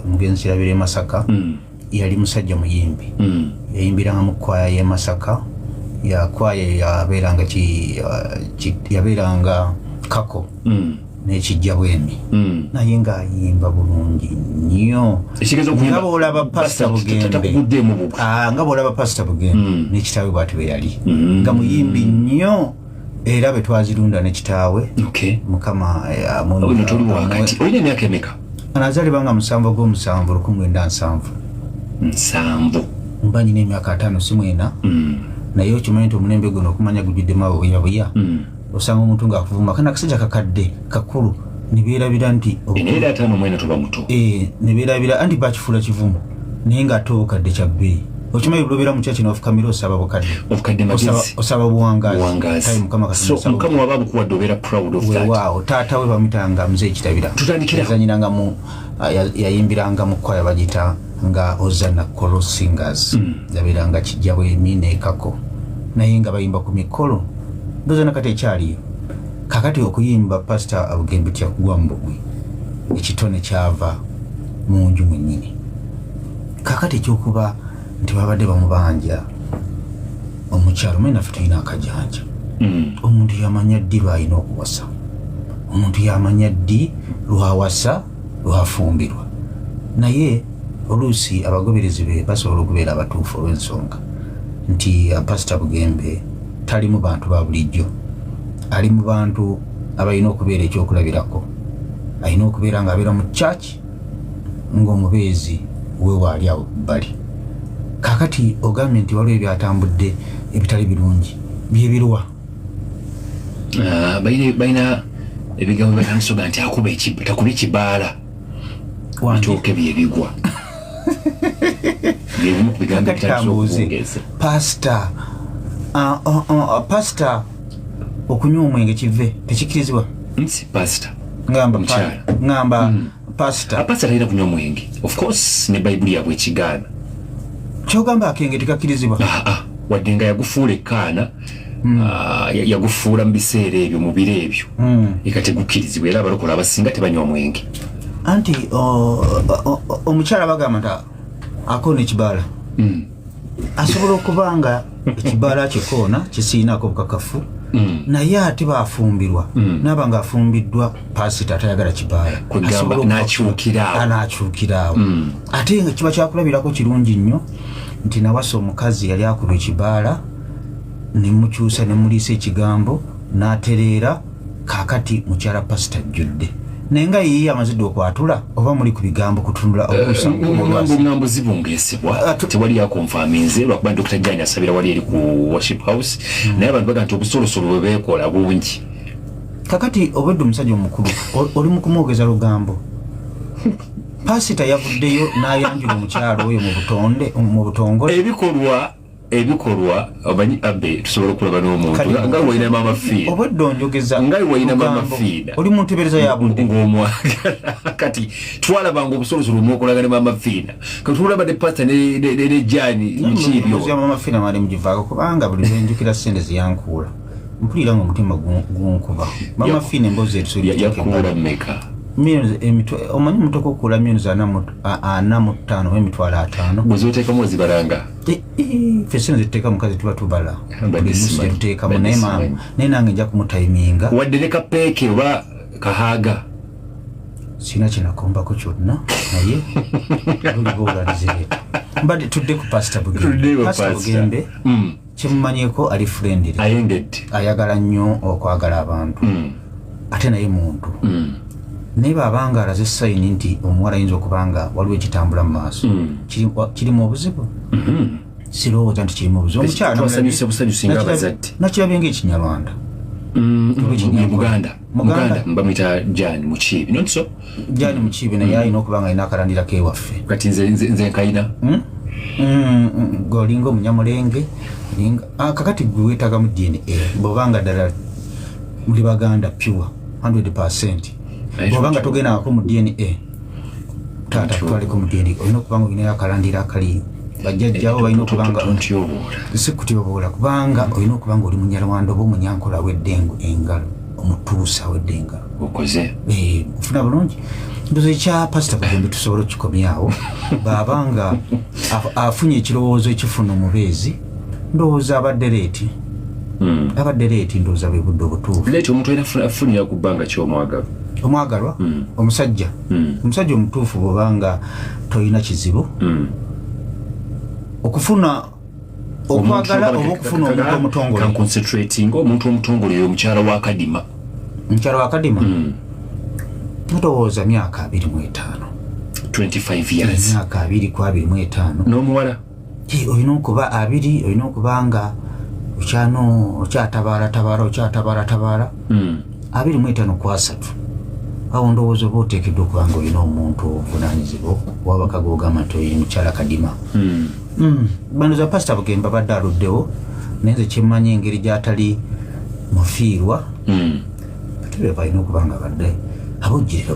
mugenzi Kirabire Masaka yali musajja muyimbi yayimbiranga mu kwaya ye Masaka ya kwaya yabeeranga kako n'ekijja bwemi naye ng'ayimba bulungi nnyo nga bw'olaba Pastor Bugembe nga bw'olaba Pastor Bugembe n'ekitaawe bw'ati bwe yali nga muyimbi nnyo era bwe twazirunda ne kitaawe mukama olina emyaka emeka? Anazaalibwa nga 7 Ogw'omusanvu 1970 mba nyina emyaka 5 si mwena naye okimanyi nti omulembe guno okumanya gujuddemu abo buyabuya osanga omuntu ng'akuvuma kana akasajja kakadde kakulu nebeerabira nti era 5 mwena tuba muto nebeerabira anti bakifuula kivumu naye ng'ate obukadde kya bbeeyi okimanyi bulobera mu kyakino ofukamira osaba obukadde magezi osaba buwangazi mukama waba bukuwadde obeera proud of that. Waaw taata we bamuyitanga Mzee Kitabira yazanyiranga mu yayimbiranga mu kwaya bagiyita nga Ozana Kolo Singers yabeeranga kijja bwemi n'ekako naye nga bayimba ku mikolo ndoza nakati ekyaliyo kakati okuyimba Pastor Bugembe tyakugwa mbugwi ekitone kyava mu nju mwennyini kakati ekyokuba nti babadde bamubanja omukyalo mwe naffe tulina akajanja omuntu yamanya ddi lwalina okuwasa omuntu yamanya ddi lwawasa lwafumbirwa naye oluusi abagoberezi be basobola okubeera abatuufu olw'ensonga nti Pastor Bugembe tali mu bantu ba bulijjo ali mu bantu abalina okubeera ekyokulabirako alina okubeera ng'abeera mu church ng'omubeezi we waali awo bali kakati ogambye nti waliwo ebyatambudde ebitali birungi byebirwa balina ebigambo byatandisa nti takuba ekibaala bitooke byebigwa byebimu ku bigambo bitandisa Pastor okunywa omwenge kive tekikirizibwa nsi Pastor ngamba Pastor talina kunywa omwenge of course ne Bayibuli yabwe ekigaana kyogamba akenge tekakirizibwa wadde nga yagufuula ekkaana yagufuula mu biseera ebyo mu biro ebyo ekategukirizibwa era abalokola abasinga tebanywa omwenge anti omukyala bagamba nti akoona ekibaala asobola okuba nga ekibaala kyekoona kisiinaako bukakafu naye ate baafumbirwa naaba ng'afumbiddwa Pastor atayagala kibaala n'akyukiraawo ate nga kiba kyakulabirako kirungi nnyo nti nawasa omukazi yali akuba ekibaala ne mukyusa ne muliisa ekigambo n'atereera kaakati mukyala Pastor ajjudde naye nga yiye amazidde okwatula oba muli ku bigambo kutunula obusambo zibungesebwa tewali yakonfaminze lwakuba Dr. Jani asabira wali eri ku worship house naye abantu baga nti obusolosolo bwe beekola bungi kakati obwedde omusajja omukulu oli mu kumwogeza lugambo Pastor yavuddeyo n'ayanjula omukyalo oyo mu butongole ebikolwa obanyi abe tusobola okulaba n'omuntu nga wayina mama fiina obwedde onjogeza nga wayina mama fiina oli mu ntebereza ya budde ng'omwagala kati twalabanga obusolosolo omwokolaga ne mama fiina kati tulaba ne Pastor ne Jani mukiibyo mama fiina mali mugivaako kubanga buli lwenjukira ssente ziyankuula mpulira nga omutima gunkuba mama fiina emboozi yakuula mmeka omanyi mutoko okula milioni 45 emitwalo 5 bwezoteekamu ozibalanga ffe sente zituteeka mukazi tuba tubala tuteekamu naye nange nja kumutayiminga wadde ne kapeeke oba kahaaga sina kyenakombako kyonna naye lulibaolanizireeta mbadde tudde ku Pastor Bugembe kyemumanyeko ali friendly ayagala nnyo okwagala abantu ate naye muntu naye baabanga alaze sayini nti omuwala ayinza okubanga waliwo ekitambula mu maaso kirimu obuzibu sirowooza nti kirimu obuzibu nakirabye ng'Ekinyarwanda Muganda mbamwita Jani Mukiibi nonso Jani Mukiibi naye alina okuba nga alina akalandira k'ewaffe kati nze nkayina golinga omunyamulenge kakati gwe weetaaga mu DNA bw'obanga ddala muli Baganda pure 100%. Bw'obanga togendangako mu DNA taata tutwaleko mu DNA olina okuba nga olinayo akalandira akali bajjajjawo balina okubanga si kutibaboola kubanga olina okuba nga oli munyarwanda oba omunyankola wedde engalo omutuusa wedde engalo okoze ofuna bulungi ndoze kya pastor Bugembe tusobola kikomyawo babanga afunye ekirowoozo ekifuna omubeezi ndowooza abadereti abadereti ndowooza bwe budde obutuufu leeta omuntu era afunira ku bbanga ky'omwagalwa omwagalwa omusajja omutuufu bwobanga toyina kizibu okufuna okwagala oba okufuna omuntu omutongole concentrating omuntu omutongole oyo omukyala wa Kadima ndowooza myaka 25 years myaka 25 n'omuwala olina okuba 2 olina okuba nga okyatabaala 25 ku 3 awo ndowooza oba oteekeddwa okuba nga olina omuntu obuvunaanyizibwa wabaka gogamba nti oyo mukyala Kadima bano za pastor Bugembe abadde aluddewo naye nze kyemmanyi engeri gy'atali mufiirwa batebe balina okuba nga badde abojjirira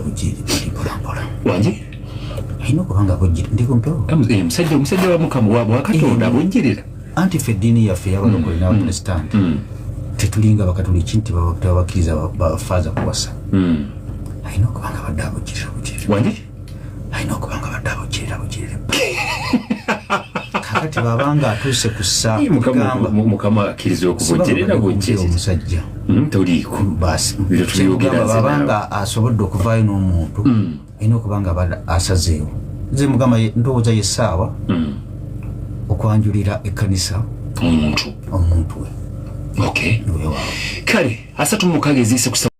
mpolampola wangi alina okuba nga abojjire ndi kumpewo omusajja wa Mukama wa Katonda abojjirira anti ffe eddiini yaffe y'abalokole n'abaprotestanti tetulinga bakatoliki nti tebabakkiriza bafaaza kuwasa alina okuba nga badde abojjirira wangi alina okuba nga badde abojjirira kakati babanga atuuse ku ssa Mukama akkiriza okubojjirira omusajja toliiko basi babanga asobodde okuvaayo n'omuntu alina okuba nga asazeewo nze Mukama ndowooza yessaawa okwanjulira ekkanisa omuntu we kale 36 eziise